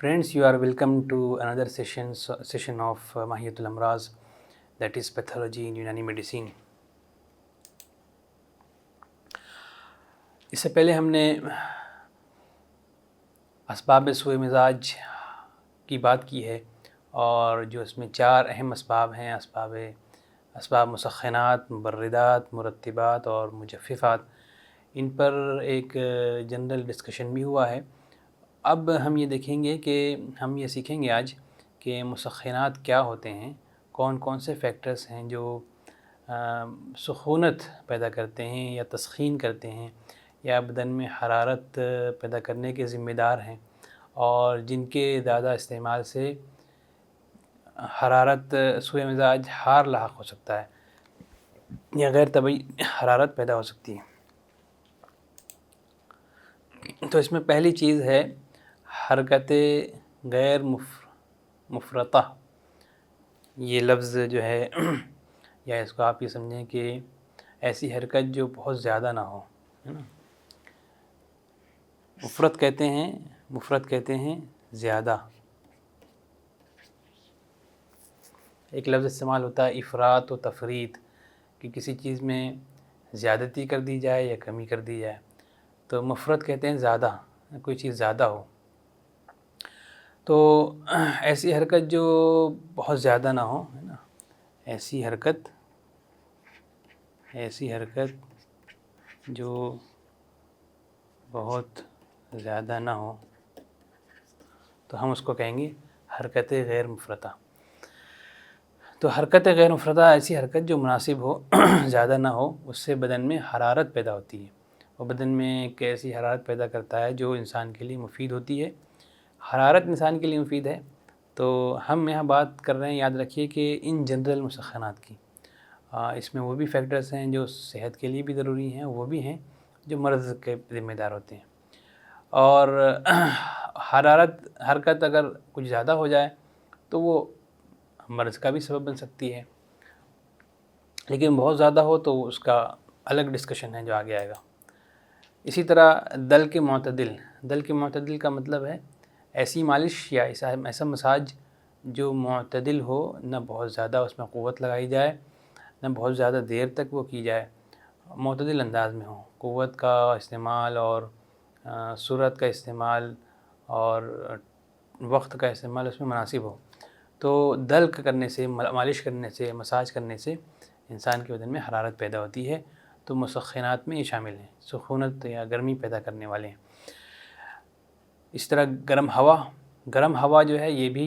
Friends, you are welcome to another session of Mahiyatul Amraz, that is pathology in Unani medicine. اس سے پہلے ہم نے اسباب سوء مزاج کی بات کی ہے، اور جو اس میں 4 اہم اسباب ہیں، اسباب مسخنات، مبردات، مرطبات اور مجففات، ان پر ایک جنرل ڈسکشن بھی ہوا ہے. اب ہم یہ دیکھیں گے کہ ہم یہ سیکھیں گے آج کہ مسخنات کیا ہوتے ہیں، کون کون سے فیکٹرز ہیں جو سخونت پیدا کرتے ہیں یا تسخین کرتے ہیں یا بدن میں حرارت پیدا کرنے کے ذمہ دار ہیں، اور جن کے زیادہ استعمال سے حرارت سوء مزاج ہار لاحق ہو سکتا ہے یا غیر طبعی حرارت پیدا ہو سکتی ہے. تو اس میں پہلی چیز ہے حرکت غیر مفرطہ. یہ لفظ جو ہے یا اس کو آپ یہ سمجھیں کہ ایسی حرکت جو بہت زیادہ نہ ہو، ہے نا. مفرط کہتے ہیں زیادہ. ایک لفظ استعمال ہوتا ہے افراط و تفریط، کہ کسی چیز میں زیادتی کر دی جائے یا کمی کر دی جائے. تو مفرط کہتے ہیں زیادہ، کوئی چیز زیادہ ہو. تو ایسی حرکت جو بہت زیادہ نہ ہو، ہے نا، ایسی حرکت جو بہت زیادہ نہ ہو تو ہم اس کو کہیں گے حرکت غیر مفرطہ. تو حرکت غیر مفرطہ ایسی حرکت جو مناسب ہو، زیادہ نہ ہو، اس سے بدن میں حرارت پیدا ہوتی ہے، اور بدن میں ایک ایسی حرارت پیدا کرتا ہے جو انسان کے لیے مفید ہوتی ہے. حرارت انسان کے لیے مفید ہے. تو ہم یہاں بات کر رہے ہیں، یاد رکھیے کہ ان جنرل مسخنات کی. اس میں وہ بھی فیکٹرز ہیں جو صحت کے لیے بھی ضروری ہیں، وہ بھی ہیں جو مرض کے ذمہ دار ہوتے ہیں. اور حرکت اگر کچھ زیادہ ہو جائے تو وہ مرض کا بھی سبب بن سکتی ہے، لیکن بہت زیادہ ہو تو اس کا الگ ڈسکشن ہے جو آگے آئے گا. اسی طرح دل کے معتدل کا مطلب ہے ایسی مالش یا ایسا مساج جو معتدل ہو، نہ بہت زیادہ اس میں قوت لگائی جائے، نہ بہت زیادہ دیر تک وہ کی جائے، معتدل انداز میں ہو. قوت کا استعمال اور سرعت کا استعمال اور وقت کا استعمال اس میں مناسب ہو. تو دلک کرنے سے، مالش کرنے سے، مساج کرنے سے انسان کے بدن میں حرارت پیدا ہوتی ہے. تو مسخنات میں یہ شامل ہیں، سخونت یا گرمی پیدا کرنے والے ہیں. اس طرح گرم ہوا جو ہے یہ بھی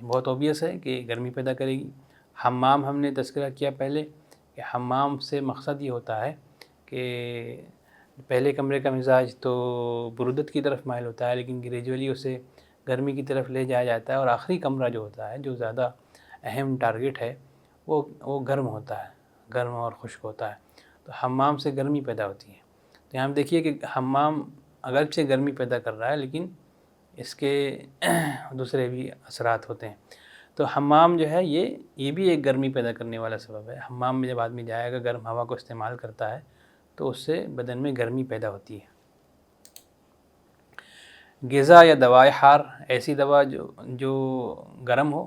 بہت اوبیس ہے کہ گرمی پیدا کرے گی. حمام ہم نے تذکرہ کیا پہلے کہ حمام سے مقصد یہ ہوتا ہے کہ پہلے کمرے کا مزاج تو برودت کی طرف مائل ہوتا ہے، لیکن گریجولی اسے گرمی کی طرف لے جایا جاتا ہے، اور آخری کمرہ جو ہوتا ہے، جو زیادہ اہم ٹارگٹ ہے، وہ گرم ہوتا ہے، گرم اور خشک ہوتا ہے. تو حمام سے گرمی پیدا ہوتی ہے. تو یہاں دیکھیے کہ حمام اگرچہ گرمی پیدا کر رہا ہے، لیکن اس کے دوسرے بھی اثرات ہوتے ہیں. تو حمام جو ہے یہ بھی ایک گرمی پیدا کرنے والا سبب ہے. حمام میں جب آدمی جائے گا، گرم ہوا کو استعمال کرتا ہے، تو اس سے بدن میں گرمی پیدا ہوتی ہے. غذا یا دوائے حار، ایسی دوا جو گرم ہو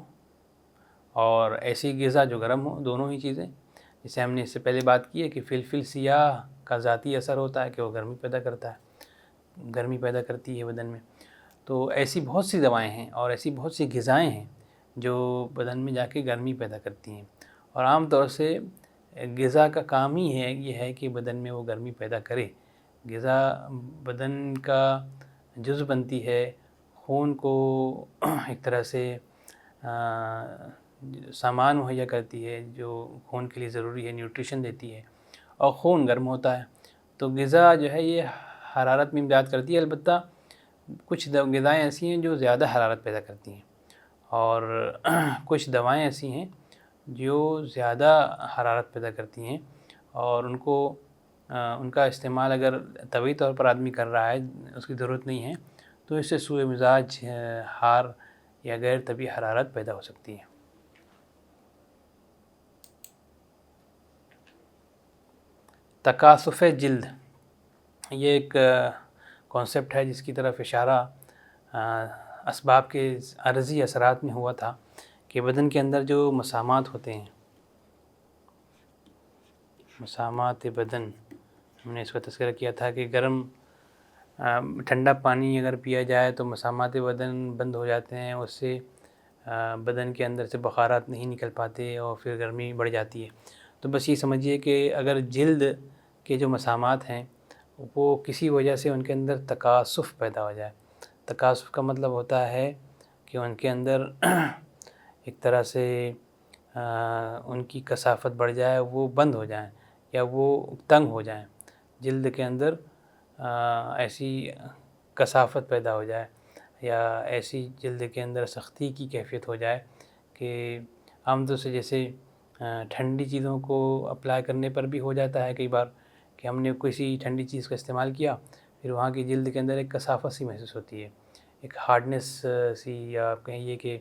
اور ایسی غذا جو گرم ہو، دونوں ہی چیزیں. جسے ہم نے اس سے پہلے بات کی ہے کہ فلفل سیاہ کا ذاتی اثر ہوتا ہے کہ وہ گرمی پیدا کرتی ہے بدن میں. تو ایسی بہت سی دوائیں ہیں اور ایسی بہت سی غذائیں ہیں جو بدن میں جا کے گرمی پیدا کرتی ہیں. اور عام طور سے غذا کا کام ہی یہ ہے کہ بدن میں وہ گرمی پیدا کرے. غذا بدن کا جزو بنتی ہے، خون کو ایک طرح سے سامان مہیا کرتی ہے جو خون کے لیے ضروری ہے، نیوٹریشن دیتی ہے، اور خون گرم ہوتا ہے. تو غذا جو ہے یہ حرارت میں امداد کرتی ہے. البتہ کچھ غذائیں ایسی ہیں جو زیادہ حرارت پیدا کرتی ہیں، اور کچھ دوائیں ایسی ہیں جو زیادہ حرارت پیدا کرتی ہیں، اور ان کا استعمال اگر طبعی طور پر آدمی کر رہا ہے، اس کی ضرورت نہیں ہے، تو اس سے سوء مزاج، ہار یا غیر طبعی حرارت پیدا ہو سکتی ہے. تکاثف جلد، یہ ایک کانسیپٹ ہے جس کی طرف اشارہ اسباب کے عارضی اثرات میں ہوا تھا کہ بدن کے اندر جو مسامات ہوتے ہیں، مسامات بدن، ہم نے اس کا تذکرہ کیا تھا کہ ٹھنڈا پانی اگر پیا جائے تو مسامات بدن بند ہو جاتے ہیں، اس سے بدن کے اندر سے بخارات نہیں نکل پاتے اور پھر گرمی بڑھ جاتی ہے۔ تو بس یہ سمجھیے کہ اگر جلد کے جو مسامات ہیں وہ کسی وجہ سے ان کے اندر تکاثف پیدا ہو جائے، تکاثف کا مطلب ہوتا ہے کہ ان کے اندر ایک طرح سے ان کی کثافت بڑھ جائے، وہ بند ہو جائیں یا وہ تنگ ہو جائیں، جلد کے اندر ایسی کثافت پیدا ہو جائے یا ایسی جلد کے اندر سختی کی کیفیت ہو جائے کہ عام طور سے جیسے ٹھنڈی چیزوں کو اپلائی کرنے پر بھی ہو جاتا ہے کئی بار کہ ہم نے کسی ٹھنڈی چیز کا استعمال کیا، پھر وہاں کی جلد کے اندر ایک کثافت سی محسوس ہوتی ہے، ایک ہارڈنس سی، یا آپ کہیں کہ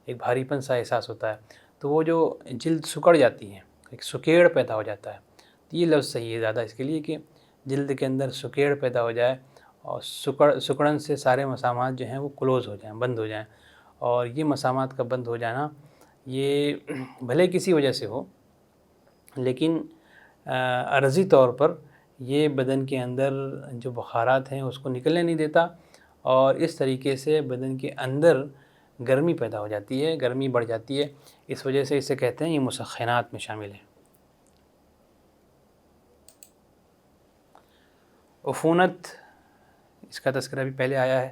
ایک بھاری پن سا احساس ہوتا ہے، تو وہ جو جلد سکڑ جاتی ہے، ایک سکیڑ پیدا ہو جاتا ہے۔ یہ لفظ صحیح ہے زیادہ اس کے لیے کہ جلد کے اندر سکیڑ پیدا ہو جائے اور سکڑن سے سارے مسامات جو ہیں وہ کلوز ہو جائیں، بند ہو جائیں، اور یہ مسامات کا بند ہو جانا یہ بھلے کسی وجہ سے ہو لیکن عرضی طور پر یہ بدن کے اندر جو بخارات ہیں اس کو نکلنے نہیں دیتا، اور اس طریقے سے بدن کے اندر گرمی پیدا ہو جاتی ہے، گرمی بڑھ جاتی ہے، اس وجہ سے اسے کہتے ہیں یہ مسخنات میں شامل ہے۔ عفونت، اس کا تذکرہ بھی پہلے آیا ہے۔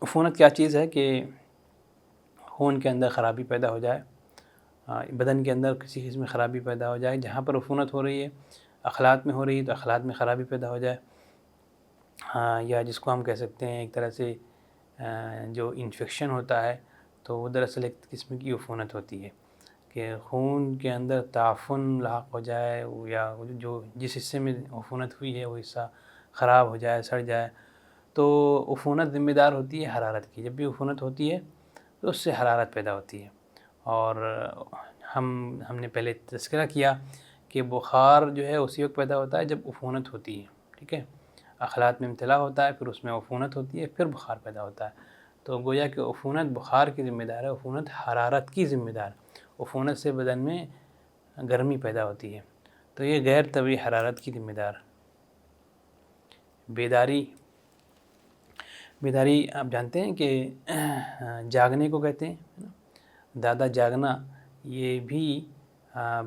عفونت کیا چیز ہے کہ خون کے اندر خرابی پیدا ہو جائے، بدن کے اندر کسی قسم میں خرابی پیدا ہو جائے، جہاں پر عفونت ہو رہی ہے اخلاط میں ہو رہی ہے تو اخلاط میں خرابی پیدا ہو جائے، یا جس کو ہم کہہ سکتے ہیں ایک طرح سے جو انفیکشن ہوتا ہے تو وہ دراصل ایک قسم کی عفونت ہوتی ہے کہ خون کے اندر تعفن لاحق ہو جائے، یا جو جس حصے میں عفونت ہوئی ہے وہ حصہ خراب ہو جائے، سڑ جائے، تو عفونت ذمہ دار ہوتی ہے حرارت کی۔ جب بھی عفونت ہوتی ہے تو اس سے حرارت پیدا ہوتی ہے، اور ہم نے پہلے تذکرہ کیا کہ بخار جو ہے اسی وقت پیدا ہوتا ہے جب عفونت ہوتی ہے، ٹھیک ہے، اخلاط میں امتلا ہوتا ہے، پھر اس میں عفونت ہوتی ہے، پھر بخار پیدا ہوتا ہے۔ تو گویا کہ عفونت بخار کی ذمہ دار ہے، عفونت حرارت کی ذمہ دار ہے، عفونت سے بدن میں گرمی پیدا ہوتی ہے، تو یہ غیر طبیعی حرارت کی ذمہ دار۔ بیداری آپ جانتے ہیں کہ جاگنے کو کہتے ہیں، زیادہ جاگنا یہ بھی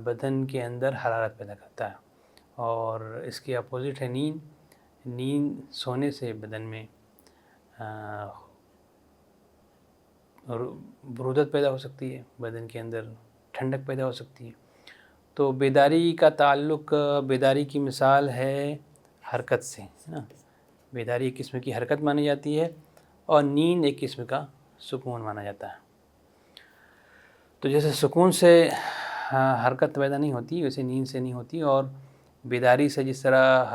بدن کے اندر حرارت پیدا کرتا ہے، اور اس کے اپوزٹ ہے نیند سونے سے بدن میں برودت پیدا ہو سکتی ہے، بدن کے اندر ٹھنڈک پیدا ہو سکتی ہے۔ تو بیداری کا تعلق، بیداری کی مثال ہے حرکت سے، بیداری ایک قسم کی حرکت مانی جاتی ہے اور نیند ایک قسم کا سکون مانا جاتا ہے۔ تو جیسے سکون سے حرکت پیدا نہیں ہوتی ویسے نیند سے نہیں ہوتی، اور بیداری سے جس طرح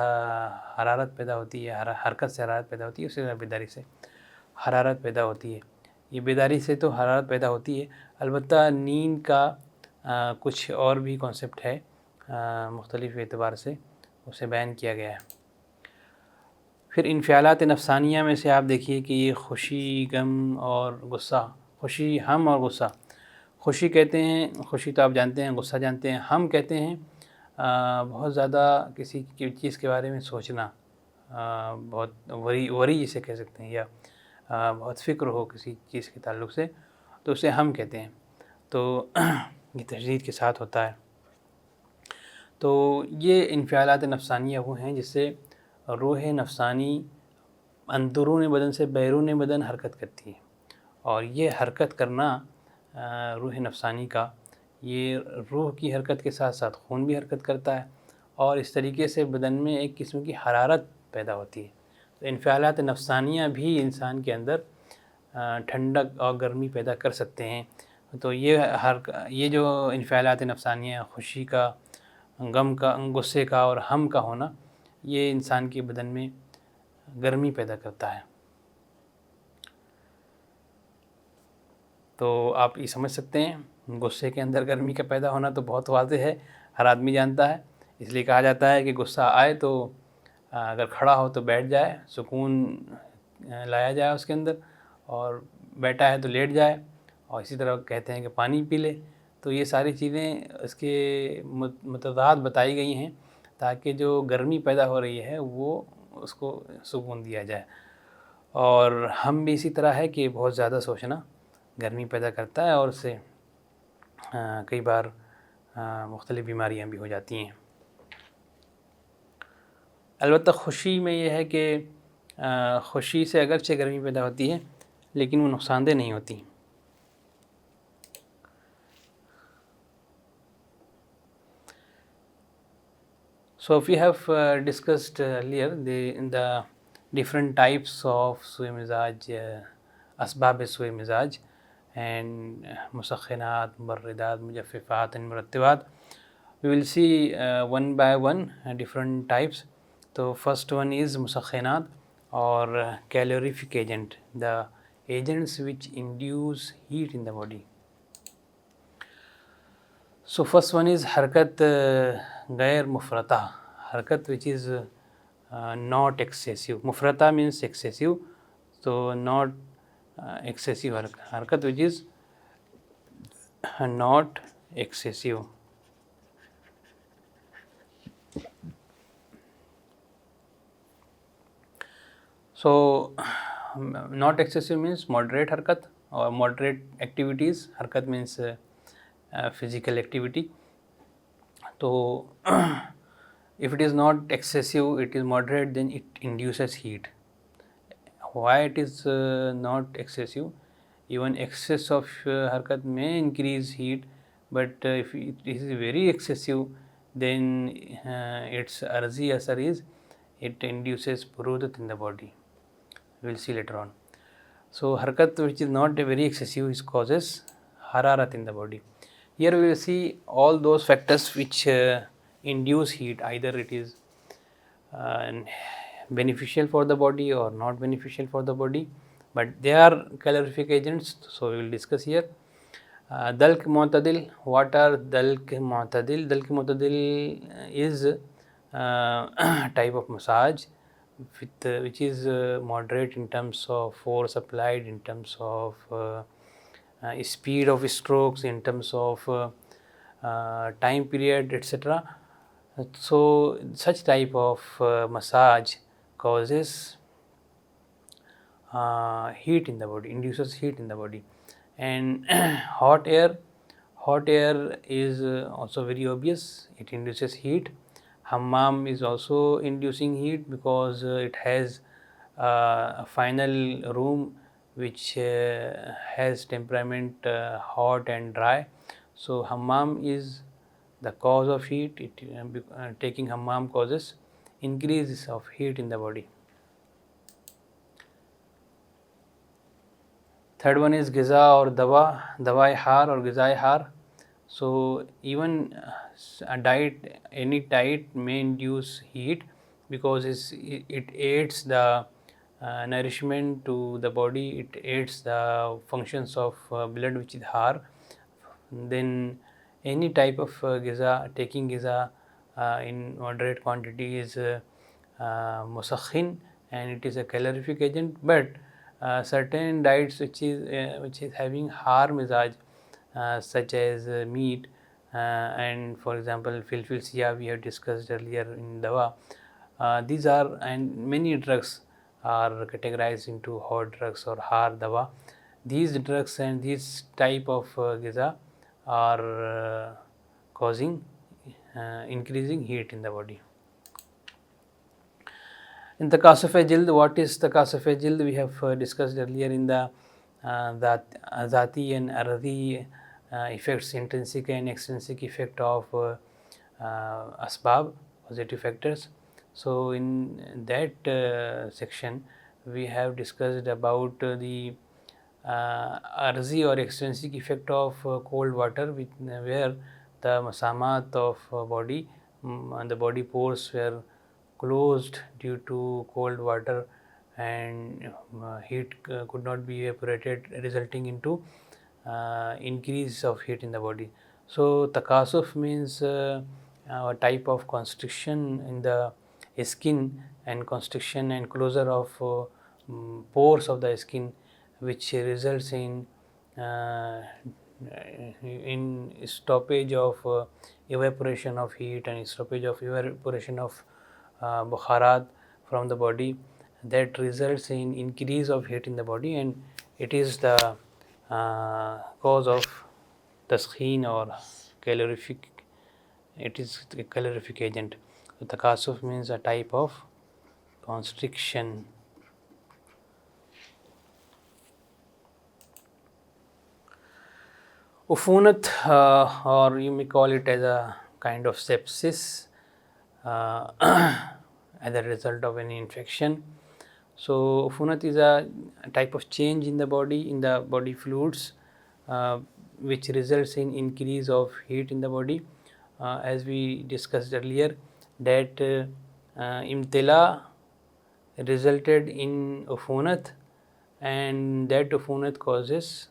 حرارت پیدا ہوتی ہے، حرکت سے حرارت پیدا ہوتی ہے، اسی طرح بیداری سے حرارت پیدا ہوتی ہے۔ یہ بیداری سے تو حرارت پیدا ہوتی ہے، البتہ نیند کا کچھ اور بھی کانسیپٹ ہے، مختلف اعتبار سے اسے بیان کیا گیا ہے۔ پھر انفعالات نفسانیہ میں سے آپ دیکھیے کہ یہ خوشی، غم اور غصہ، خوشی، ہم اور غصہ۔ خوشی کہتے ہیں، خوشی تو آپ جانتے ہیں، غصہ جانتے ہیں، ہم کہتے ہیں بہت زیادہ کسی چیز کے بارے میں سوچنا، بہت وری جسے کہہ سکتے ہیں، یا بہت فکر ہو کسی چیز کے تعلق سے تو اسے ہم کہتے ہیں، تو یہ تشدید کے ساتھ ہوتا ہے۔ تو یہ انفعالات نفسانیہ وہ ہیں جس سے روح نفسانی اندرون بدن سے بیرون بدن حرکت کرتی ہے، اور یہ حرکت کرنا روح نفسانی کا، یہ روح کی حرکت کے ساتھ ساتھ خون بھی حرکت کرتا ہے، اور اس طریقے سے بدن میں ایک قسم کی حرارت پیدا ہوتی ہے۔ تو انفعالات نفسانیہ بھی انسان کے اندر ٹھنڈک اور گرمی پیدا کر سکتے ہیں۔ تو یہ جو انفعالات نفسانیہ، خوشی کا، غم کا، غصے کا اور ہم کا ہونا، یہ انسان کے بدن میں گرمی پیدا کرتا ہے۔ تو آپ یہ سمجھ سکتے ہیں غصے کے اندر گرمی کا پیدا ہونا تو بہت واضح ہے، ہر آدمی جانتا ہے، اس لیے کہا جاتا ہے کہ غصہ آئے تو اگر کھڑا ہو تو بیٹھ جائے، سکون لایا جائے اس کے اندر، اور بیٹھا ہے تو لیٹ جائے، اور اسی طرح کہتے ہیں کہ پانی پی لے. تو یہ ساری چیزیں اس کے متضاد بتائی گئی ہیں تاکہ جو گرمی پیدا ہو رہی ہے وہ اس کو سکون دیا جائے. اور ہم بھی اسی طرح ہے کہ بہت زیادہ سوچنا گرمی پیدا کرتا ہے، اور اس سے کئی بار مختلف بیماریاں بھی ہو جاتی ہیں. البتہ خوشی میں یہ ہے کہ خوشی سے اگرچہ گرمی پیدا ہوتی ہے لیکن وہ نقصان دہ نہیں ہوتی. So we have discussed earlier the different types of سوء مزاج، اسباب سوء مزاج and مسخنات، مبردات، مجففات and مرطبات. We will see one by one different types. تو first one is مسخنات or calorific agent, the agents which induce heat in the body. So first one is حرکت غیر مفرطہ، حرکت which is not excessive. مفرطہ means excessive, so not excessive حرکت which is not excessive. So not excessive means moderate حرکت or moderate activities. حرکت means physical activity. So if it is not excessive, it is moderate, then it induces heat. Why it is not excessive? Even excess of حرکت may increase heat, but if it is very excessive, then its arzi asar is it induces burudat in the body. We will see later on. So حرکت which is not very excessive is causes hararat in the body. Here we will see all those factors which induce heat, either it is beneficial for the body or not beneficial for the body, but they are calorific agents, so we will discuss here. Dalq mu'tadil. What are dalq mu'tadil? Dalq mu'tadil is type of massage which is moderate in terms of force applied, in terms of speed of strokes, in terms of time period, etc. So such type of massage causes heat in the body, induces heat in the body. And hot air is also very obvious, it induces heat. Hammam is also inducing heat because it has a final room which has temperament hot and dry. So hammam is the cause of heat. Taking hammam causes increase of heat in the body. Third one is giza or dawa, dawai har or gizai har. So even a diet, any diet may induce heat because it aids the nourishment to the body, it aids the functions of blood which is har. Then any type of giza, taking giza in moderate quantity is musakhin, and it is a calorific agent. But certain diets which is having har mizaj, such as meat, and for example filfil siya we have discussed earlier in dawa. These are, and many drugs are categorized into hot drugs or har dawa. These drugs and these type of giza are causing increasing heat in the body. In takasuf jild, what is takasuf jild? We have discussed earlier in the zati and aradi effects, intrinsic and extrinsic effect of asbab, positive factors. So in that section we have discussed about the arzi or extrinsic effect of cold water, where the masamat of body, the body pores were closed due to cold water, and heat could not be evaporated, resulting into increase of heat in the body. So takasuf means a type of constriction in the skin and constriction and closure of pores of the skin, which results in stoppage of evaporation of heat and stoppage of evaporation of bukharat from the body. That results in increase of heat in the body, and it is the cause of taskhin or calorific. It is a calorific agent. So takasuf means a type of constriction. Ufunat, or you may call it as a kind of sepsis as a result of any infection. So ufunat is a type of change in the body fluids, which results in increase of heat in the body. As we discussed earlier, that imtila resulted in ufunat, and that ufunat causes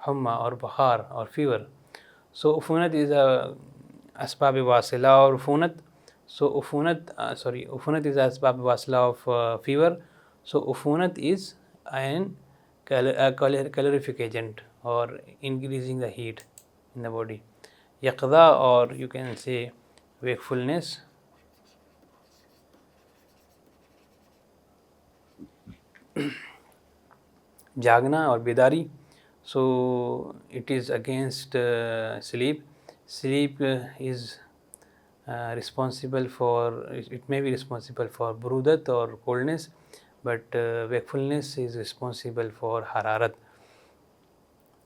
humma or bukhar or fever. So ufunat is a asbab wasila or ufunat. So ufunat is asbab wasila of fever. So ufunat is a calorific agent or increasing the heat in the body. Yaqza, or you can say wakefulness. Jagna or bedari. So it is against sleep. Sleep is responsible for, it may be responsible for brudat or coldness, but wakefulness is responsible for hararat.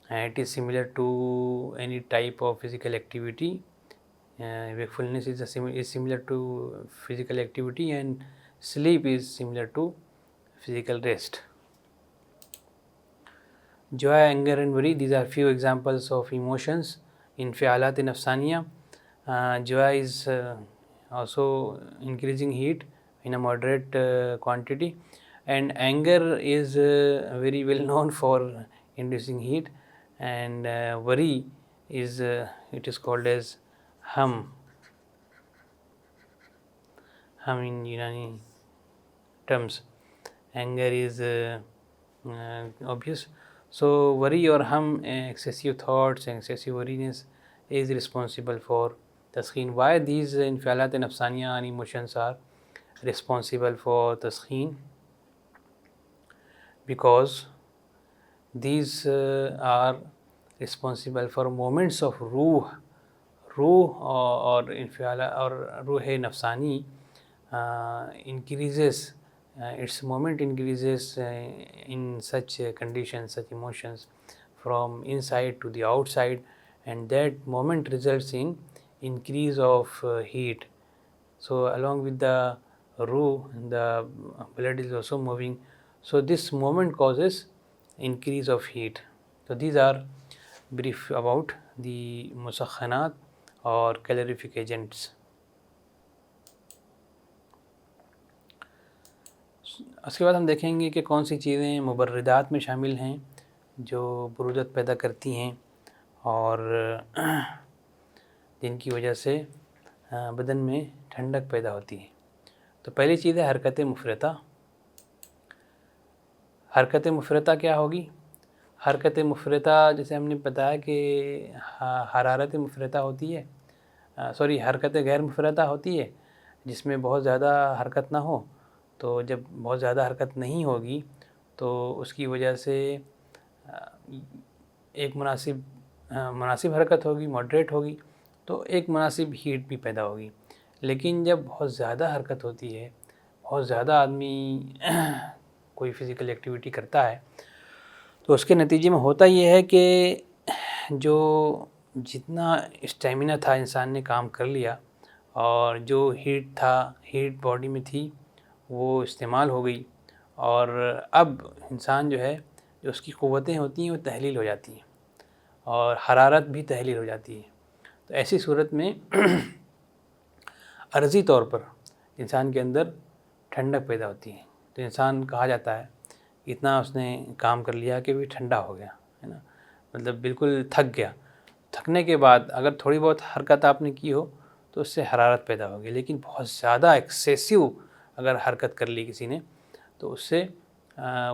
And it is similar to any type of physical activity. Wakefulness is similar to physical activity, and sleep is similar to physical rest. Joy, anger and worry, these are few examples of emotions in fi'alat nafsaniya. Joy is also increasing heat in a moderate quantity, and anger is very well known for inducing heat, and worry is it is called as hum in Unani terms. Anger is obvious. So worry or hum, excessive thoughts and excessive worriness, is responsible for taskhin. Why these infialat and nafsaniya and emotions are responsible for taskhin? Because these are responsible for moments of ruh or infiala or ruh-e nafsani increases. Its moment increases in such conditions, such emotions, from inside to the outside, and that moment results in increase of heat. So along with the ruh, the blood is also moving. So this moment causes increase of heat. So these are brief about the musakhanat اور calorific agents. اس کے بعد ہم دیکھیں گے کہ کون سی چیزیں مبردات میں شامل ہیں جو برودت پیدا کرتی ہیں اور جن کی وجہ سے بدن میں ٹھنڈک پیدا ہوتی ہے. تو پہلی چیز ہے حرکت مفرطہ. حرکت مفرطہ کیا ہوگی؟ حرکت مفرطہ جیسے ہم نے بتایا کہ حرارت مفرطہ ہوتی ہے، حرکت غیر مفرطہ ہوتی ہے جس میں بہت زیادہ حرکت نہ ہو. تو جب بہت زیادہ حرکت نہیں ہوگی تو اس کی وجہ سے ایک مناسب حرکت ہوگی، ماڈریٹ ہوگی، تو ایک مناسب ہیٹ بھی پیدا ہوگی. لیکن جب بہت زیادہ حرکت ہوتی ہے، بہت زیادہ آدمی کوئی فزیکل ایکٹیویٹی کرتا ہے، تو اس کے نتیجے میں ہوتا یہ ہے کہ جو جتنا اسٹیمنا تھا انسان نے کام کر لیا، اور جو ہیٹ باڈی میں تھی وہ استعمال ہو گئی، اور اب انسان جو ہے، جو اس کی قوتیں ہوتی ہیں وہ تحلیل ہو جاتی ہیں، اور حرارت بھی تحلیل ہو جاتی ہے. تو ایسی صورت میں عرضی طور پر انسان کے اندر ٹھنڈک پیدا ہوتی ہے. تو انسان کہا جاتا ہے اتنا اس نے کام کر لیا کہ بھی ٹھنڈا ہو گیا ہے نا، مطلب بالکل تھک گیا. تھکنے کے بعد اگر تھوڑی بہت حرکت آپ نے کی ہو تو اس سے حرارت پیدا ہوگی، لیکن بہت زیادہ ایکسیسو اگر حرکت کر لی کسی نے تو اس سے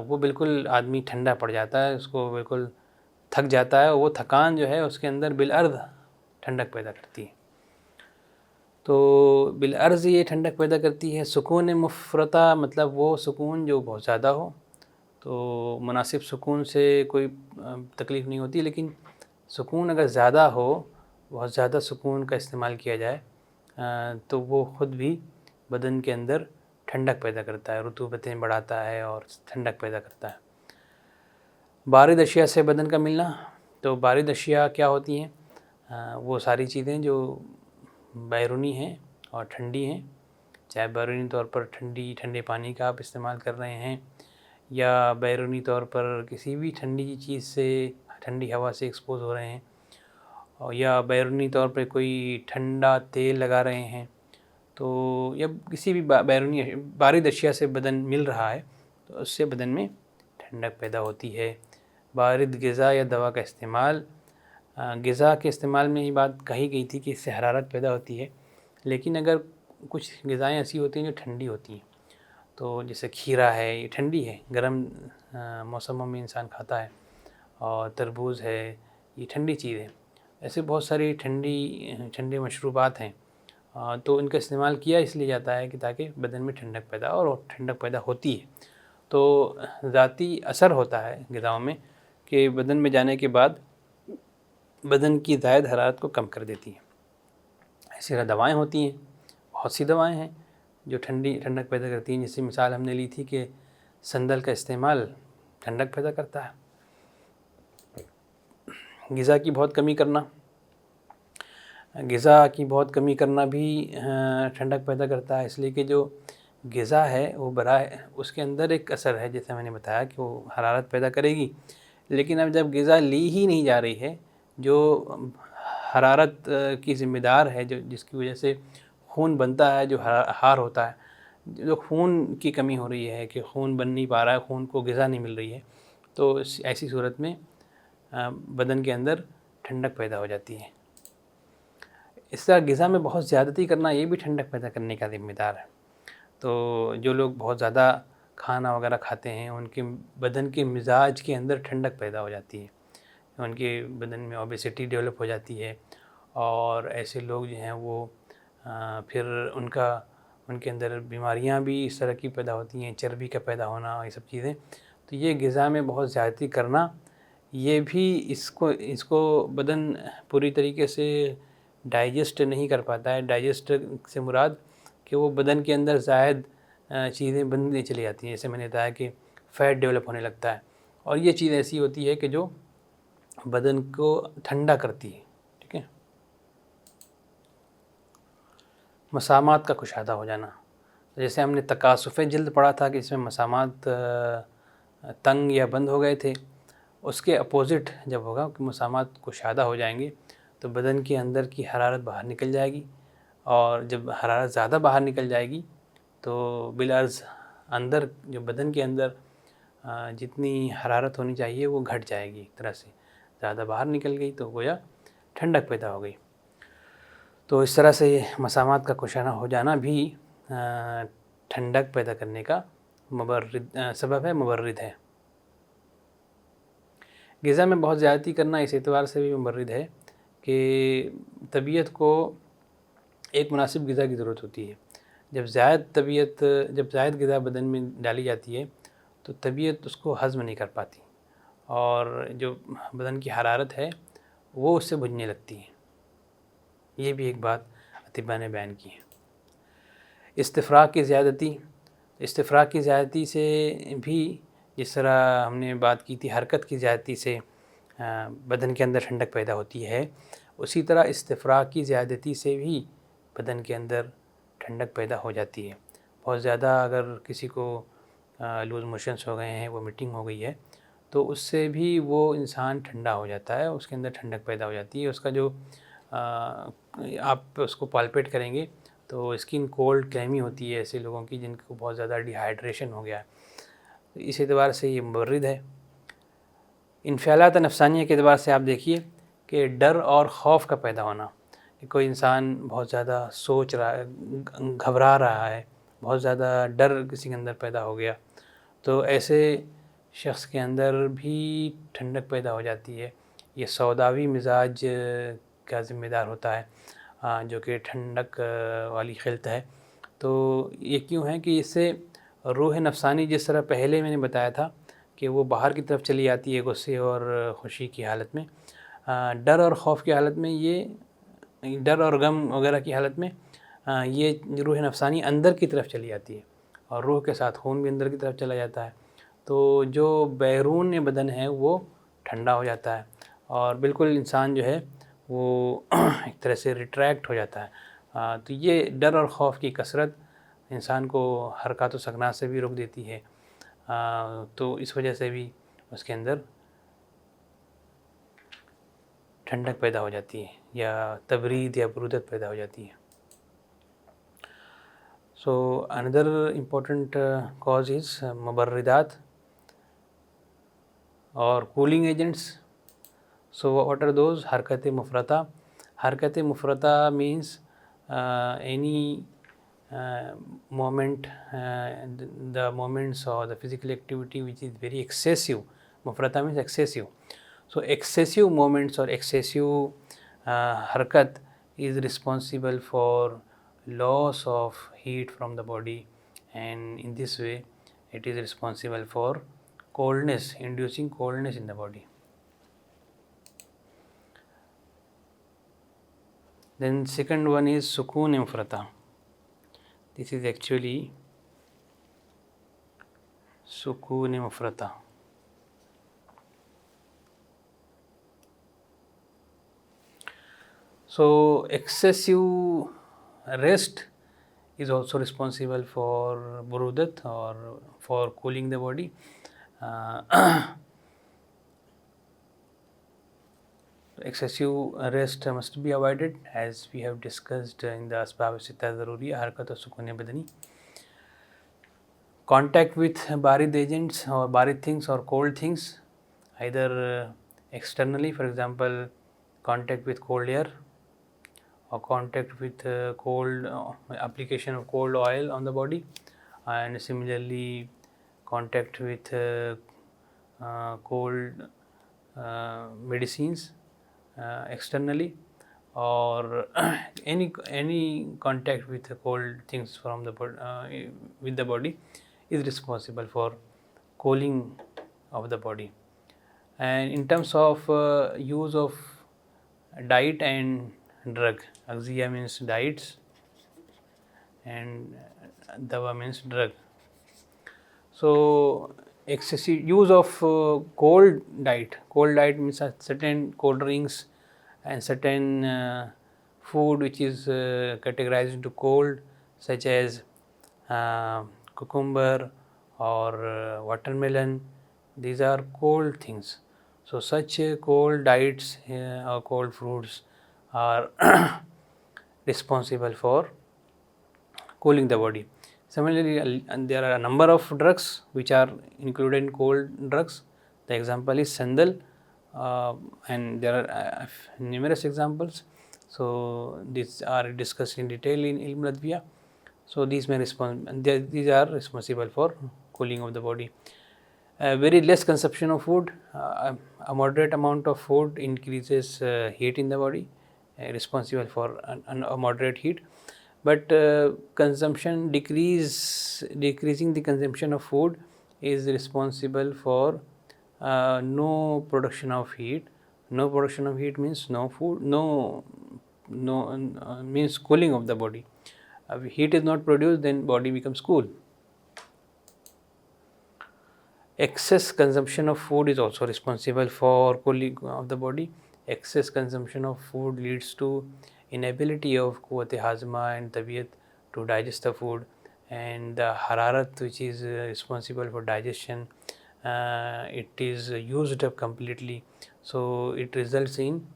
وہ بالکل آدمی ٹھنڈا پڑ جاتا ہے، اس کو بالکل تھک جاتا ہے، وہ تھکان جو ہے اس کے اندر بالعرض ٹھنڈک پیدا کرتی ہے۔ تو بالعرض یہ ٹھنڈک پیدا کرتی ہے۔ سکون مفرطہ مطلب وہ سکون جو بہت زیادہ ہو، تو مناسب سکون سے کوئی تکلیف نہیں ہوتی، لیکن سکون اگر زیادہ ہو، بہت زیادہ سکون کا استعمال کیا جائے تو وہ خود بھی بدن کے اندر ٹھنڈک پیدا کرتا ہے، رطوبتیں بڑھاتا ہے اور ٹھنڈک پیدا کرتا ہے۔ بارد اشیاء سے بدن کا ملنا، تو بارد اشیاء کیا ہوتی ہیں؟ وہ ساری چیزیں جو بیرونی ہیں اور ٹھنڈی ہیں، چاہے بیرونی طور پر ٹھنڈے پانی کا آپ استعمال کر رہے ہیں، یا بیرونی طور پر کسی بھی ٹھنڈی چیز سے، ٹھنڈی ہوا سے ایکسپوز ہو رہے ہیں، یا بیرونی طور پہ کوئی ٹھنڈا تیل لگا رہے ہیں، تو یا کسی بھی بیرونی بارد اشیاء سے بدن مل رہا ہے تو اس سے بدن میں ٹھنڈک پیدا ہوتی ہے۔ بارد غذا یا دوا کا استعمال، غذا کے استعمال میں یہ بات کہی گئی تھی کہ اس سے حرارت پیدا ہوتی ہے، لیکن اگر کچھ غذائیں ایسی ہوتی ہیں جو ٹھنڈی ہوتی ہیں، تو جیسے کھیرا ہے، یہ ٹھنڈی ہے، گرم موسموں میں انسان کھاتا ہے، اور تربوز ہے، یہ ٹھنڈی چیز ہے۔ ایسے بہت ساری ٹھنڈے مشروبات ہیں، تو ان کا استعمال کیا اس لیے جاتا ہے کہ تاکہ بدن میں ٹھنڈک پیدا ہو، اور ٹھنڈک پیدا ہوتی ہے۔ تو ذاتی اثر ہوتا ہے غذاؤں میں کہ بدن میں جانے کے بعد بدن کی زائد حرارت کو کم کر دیتی ہیں۔ اسی طرح دوائیں ہوتی ہیں، بہت سی دوائیں ہیں جو ٹھنڈک پیدا کرتی ہیں، جس سے مثال ہم نے لی تھی کہ سندل کا استعمال ٹھنڈک پیدا کرتا ہے۔ غذا کی بہت کمی کرنا بھی ٹھنڈک پیدا کرتا ہے، اس لیے کہ جو غذا ہے وہ اس کے اندر ایک اثر ہے، جیسے میں نے بتایا کہ وہ حرارت پیدا کرے گی، لیکن اب جب غذا لی ہی نہیں جا رہی ہے جو حرارت کی ذمہ دار ہے، جس کی وجہ سے خون بنتا ہے، جو ہار ہوتا ہے، جو خون کی کمی ہو رہی ہے کہ خون بن نہیں پا رہا ہے، خون کو غذا نہیں مل رہی ہے، تو ایسی صورت میں بدن کے اندر ٹھنڈک پیدا ہو جاتی ہے۔ اس طرح غذا میں بہت زیادتی کرنا یہ بھی ٹھنڈک پیدا کرنے کا ذمہ دار ہے۔ تو جو لوگ بہت زیادہ کھانا وغیرہ کھاتے ہیں، ان کے بدن کے مزاج کے اندر ٹھنڈک پیدا ہو جاتی ہے، ان کے بدن میں اوبیسٹی ڈیولپ ہو جاتی ہے، اور ایسے لوگ جو ہیں وہ پھر ان کے اندر بیماریاں بھی اس طرح کی پیدا ہوتی ہیں، چربی کا پیدا ہونا، یہ سب چیزیں۔ تو یہ غذا میں بہت زیادتی کرنا، یہ بھی اس کو بدن پوری طریقے سے ڈائجسٹ نہیں کر پاتا ہے۔ ڈائجسٹ سے مراد کہ وہ بدن کے اندر زائد چیزیں بننے چلی جاتی ہیں، جیسے میں نے بتایا کہ فیٹ ڈیولپ ہونے لگتا ہے، اور یہ چیز ایسی ہوتی ہے کہ جو بدن کو ٹھنڈا کرتی ہے۔ ٹھیک ہے۔ مسامات کا کشادہ ہو جانا، جیسے ہم نے تکاثف جلد پڑھا تھا کہ اس میں مسامات تنگ یا بند ہو گئے تھے، اس کے اپوزٹ جب ہوگا کہ مسامات کشادہ ہو جائیں گے تو بدن کے اندر کی حرارت باہر نکل جائے گی، اور جب حرارت زیادہ باہر نکل جائے گی تو بالعرض اندر جو بدن کے اندر جتنی حرارت ہونی چاہیے وہ گھٹ جائے گی، ایک طرح سے زیادہ باہر نکل گئی تو گویا ٹھنڈک پیدا ہو گئی۔ تو اس طرح سے مسامات کا کشادہ ہو جانا بھی ٹھنڈک پیدا کرنے کا سبب ہے، مبرد ہے۔ غذا میں بہت زیادتی کرنا اس اعتبار سے بھی مبرد ہے کہ طبیعت کو ایک مناسب غذا کی ضرورت ہوتی ہے۔ جب زائد غذا بدن میں ڈالی جاتی ہے تو طبیعت اس کو ہضم نہیں کر پاتی، اور جو بدن کی حرارت ہے وہ اس سے بجھنے لگتی ہے۔ یہ بھی ایک بات اطباء نے بیان کی ہے۔ استفراغ کی زیادتی سے بھی، جس طرح ہم نے بات کی تھی حرکت کی زیادتی سے بدن کے اندر ٹھنڈک پیدا ہوتی ہے، اسی طرح استفراغ کی زیادتی سے بھی بدن کے اندر ٹھنڈک پیدا ہو جاتی ہے۔ بہت زیادہ اگر کسی کو لوز موشنس ہو گئے ہیں، وومیٹنگ ہو گئی ہے، تو اس سے بھی وہ انسان ٹھنڈا ہو جاتا ہے، اس کے اندر ٹھنڈک پیدا ہو جاتی ہے۔ اس کا جو آپ اس کو پالپیٹ کریں گے تو اسکن کولڈ کلیمی ہوتی ہے ایسے لوگوں کی جن کو بہت زیادہ ڈی ہائیڈریشن ہو گیا ہے، اس اعتبار سے یہ مبرد ہے۔ انفعالات نفسانیہ کے اعتبار سے آپ دیکھیے کہ ڈر اور خوف کا پیدا ہونا، کہ کوئی انسان بہت زیادہ سوچ رہا ہے، گھبرا رہا ہے، بہت زیادہ ڈر کسی کے اندر پیدا ہو گیا، تو ایسے شخص کے اندر بھی ٹھنڈک پیدا ہو جاتی ہے. یہ سوداوی مزاج کا ذمہ دار ہوتا ہے جو کہ ٹھنڈک والی خلط ہے. تو یہ کیوں ہے کہ اس سے روح نفسانی جس طرح پہلے میں نے بتایا تھا کہ وہ باہر کی طرف چلی جاتی ہے غصے اور خوشی کی حالت میں، ڈر اور خوف کی حالت میں، یہ ڈر اور غم وغیرہ کی حالت میں یہ روح نفسانی اندر کی طرف چلی جاتی ہے اور روح کے ساتھ خون بھی اندر کی طرف چلا جاتا ہے. تو جو بیرون بدن ہے وہ ٹھنڈا ہو جاتا ہے اور بالکل انسان جو ہے وہ ایک طرح سے ریٹریکٹ ہو جاتا ہے. تو یہ ڈر اور خوف کی کثرت انسان کو حرکات و سکنات سے بھی روک دیتی ہے. تو اس وجہ سے بھی اس کے اندر ٹھنڈک پیدا ہو جاتی ہے یا تبرید یا برودت پیدا ہو جاتی ہے. So another important cause is مبردات اور cooling agents. So what are those? حرکت مفرطہ. حرکت مفرطہ means any moment, the moments or the physical activity which is very excessive. مفرطہ means excessive. So excessive moments or excessive حرکت is responsible for loss of heat from the body, and in this way it is responsible for coldness, inducing coldness in the body. Then second one is sukoon mufrata. This is actually sukoon mufrata. So excessive rest is also responsible for burudat or for cooling the body. Excessive rest must be avoided, as we have discussed in the asbab sitta zaruri, harakat wa sukoon badani. Contact with barid agents or barid things or cold things, either externally, for example contact with cold air, or contact with cold application of cold oil on the body, and similarly contact with cold medicines externally, or any contact with cold things from the with the body is responsible for cooling of the body. And in terms of use of diet and drug, agziya means diets and dawa means drug. So excessive use of cold diet means certain cold drinks and certain food which is categorized into cold, such as cucumber or watermelon. These are cold things. So such cold diets or cold fruits are responsible for cooling the body. Similarly, there are a number of drugs which are included in cold drugs. The example is sandal, and there are numerous examples. So these are discussed in detail in Ilm Ladviya. So these are responsible for cooling of the body. Very less consumption of food, a moderate amount of food increases heat in the body, responsible for a moderate heat. But decreasing the consumption of food is responsible for no production of heat. No production of heat means no food, means cooling of the body. Heat is not produced, then body becomes cool. Excess consumption of food is also responsible for cooling of the body. Excess consumption of food leads to inability of quwwat hazma and tabiyat to digest the food, and the hararat which is responsible for digestion, it is used up completely. So it results in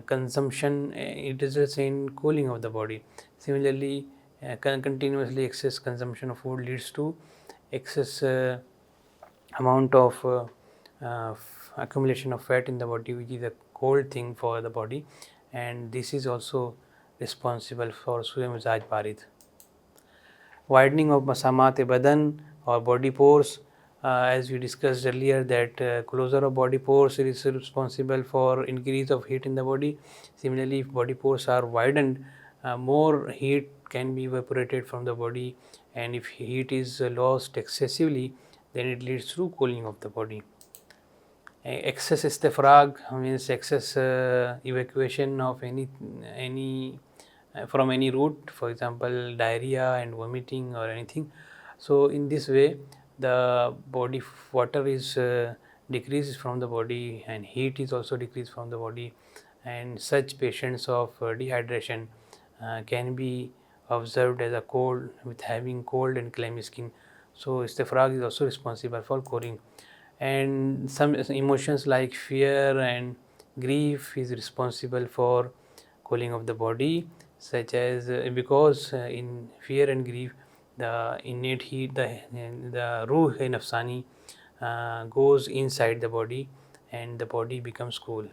consumption, it results in cooling of the body. Similarly, continuously excess consumption of food leads to excess amount of accumulation of fat in the body, which is a cold thing for the body, and this is also responsible for sui mizaj barid. Widening of masamat badan or body pores as we discussed earlier, that closure of body pores is responsible for increase of heat in the body. Similarly, if body pores are widened, more heat can be evaporated from the body, and if heat is lost excessively, then it leads to cooling of the body. Excess istifrag means excess evacuation of any from any route, for example diarrhea and vomiting or anything. So in this way the body water is decreased from the body, and heat is also decreased from the body, and such patients of dehydration can be observed as a cold, with having cold and clammy skin. So istifrag is also responsible for cooling. And some emotions like fear and grief is responsible for cooling of the body, such as because in fear and grief the innate heat, the ruh nafsani goes inside the body and the body becomes cool.